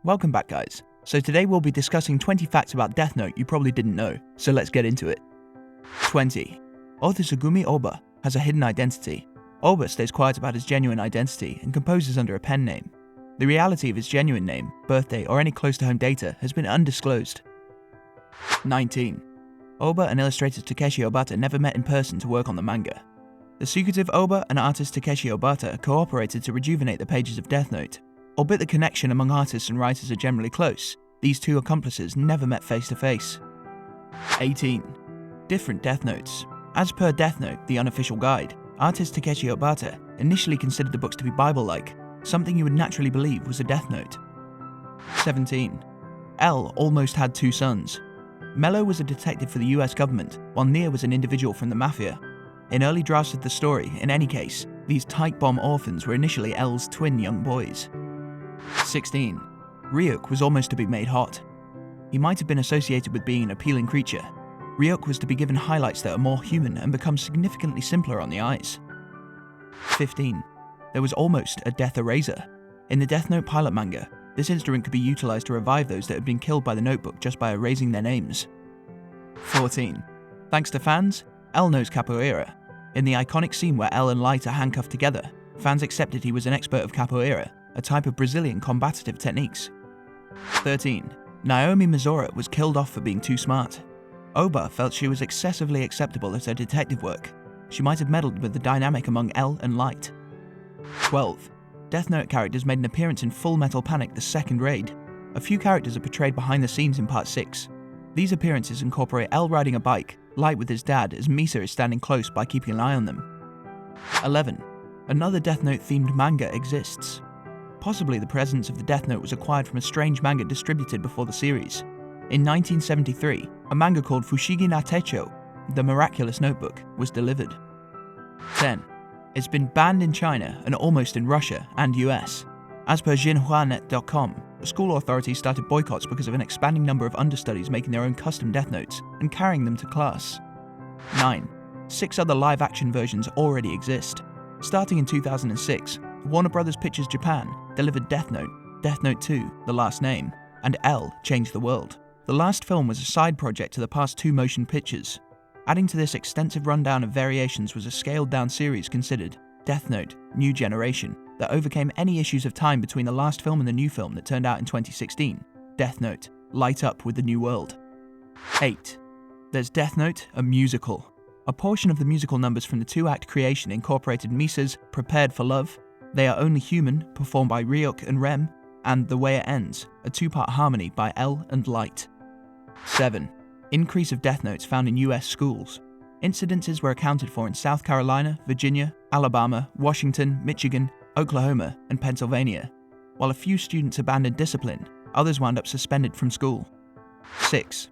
Welcome back, guys. So today we'll be discussing 20 facts about Death Note you probably didn't know, so let's get into it. 20. Author Tsugumi Ohba has a hidden identity. Ohba stays quiet about his genuine identity and composes under a pen name. The reality of his genuine name, birthday, or any close-to-home data has been undisclosed. 19. Ohba and illustrator Takeshi Obata never met in person to work on the manga. The secretive Ohba and artist Takeshi Obata cooperated to rejuvenate the pages of Death Note. Albeit the connection among artists and writers are generally close, these two accomplices never met face to face. 18. Different Death Notes. As per Death Note, the unofficial guide, artist Takeshi Obata initially considered the books to be Bible-like, something you would naturally believe was a Death Note. 17. L almost had two sons. Mello was a detective for the US government, while Nia was an individual from the Mafia. In early drafts of the story, in any case, these Tankōbon orphans were initially L's twin young boys. 16. Ryuk was almost to be made hot. He might have been associated with being an appealing creature. Ryuk was to be given highlights that are more human and become significantly simpler on the eyes. 15. There was almost a death eraser. In the Death Note pilot manga, this instrument could be utilized to revive those that had been killed by the notebook just by erasing their names. 14. Thanks to fans, L knows capoeira. In the iconic scene where L and Light are handcuffed together, fans accepted he was an expert of capoeira, a type of Brazilian combative techniques. 13. Naomi Mizora was killed off for being too smart. Ohba felt she was excessively acceptable at her detective work. She might have meddled with the dynamic among L and Light. 12. Death Note characters made an appearance in Full Metal Panic: The Second Raid. A few characters are portrayed behind the scenes in Part 6. These appearances incorporate L riding a bike, Light with his dad as Misa is standing close by keeping an eye on them. 11. Another Death Note themed manga exists. Possibly the presence of the Death Note was acquired from a strange manga distributed before the series. In 1973, a manga called Fushigi na Techo, The Miraculous Notebook, was delivered. 10. It's been banned in China and almost in Russia and US. As per xinhuanet.com, school authorities started boycotts because of an expanding number of understudies making their own custom Death Notes and carrying them to class. 9. 6 other live-action versions already exist. Starting in 2006, Warner Bros. Pictures Japan delivered Death Note, Death Note 2, The Last Name, and L Changed the World. The last film was a side project to the past 2 motion pictures. Adding to this extensive rundown of variations was a scaled-down series considered Death Note, New Generation, that overcame any issues of time between the last film and the new film that turned out in 2016, Death Note, Light Up with the New World. 8. There's Death Note, a musical. A portion of the musical numbers from the 2-act creation incorporated Misa's Prepared for Love, They Are Only Human, performed by Ryuk and Rem, and The Way It Ends, a 2-part harmony by L and Light. 7. Increase of Death Notes found in US schools. Incidences were accounted for in South Carolina, Virginia, Alabama, Washington, Michigan, Oklahoma, and Pennsylvania. While a few students abandoned discipline, others wound up suspended from school. 6.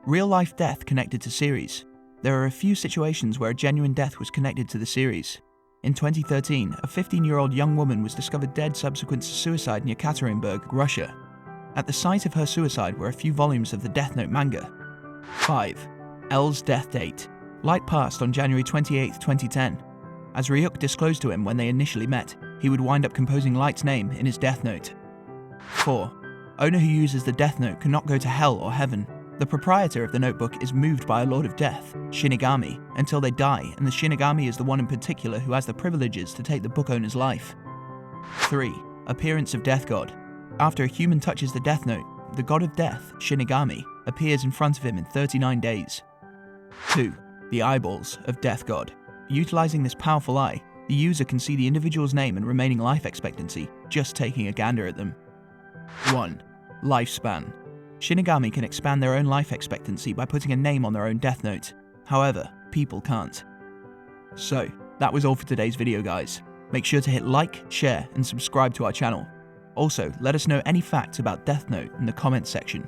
Real-life death connected to series. There are a few situations where a genuine death was connected to the series. In 2013, a 15-year-old young woman was discovered dead subsequent to suicide near Yekaterinburg, Russia. At the site of her suicide were a few volumes of the Death Note manga. 5. L's death date. Light passed on January 28, 2010. As Ryuk disclosed to him when they initially met, he would wind up composing Light's name in his Death Note. 4. Owner who uses the Death Note cannot go to hell or heaven. The proprietor of the notebook is moved by a Lord of Death, Shinigami, until they die, and the Shinigami is the one in particular who has the privileges to take the book owner's life. 3. Appearance of Death God. After a human touches the Death Note, the God of Death, Shinigami, appears in front of him in 39 days. 2. The eyeballs of Death God. Utilizing this powerful eye, the user can see the individual's name and remaining life expectancy, just taking a gander at them. 1. Lifespan. Shinigami can expand their own life expectancy by putting a name on their own Death Note. However, people can't. So, that was all for today's video, guys. Make sure to hit like, share, and subscribe to our channel. Also, let us know any facts about Death Note in the comments section.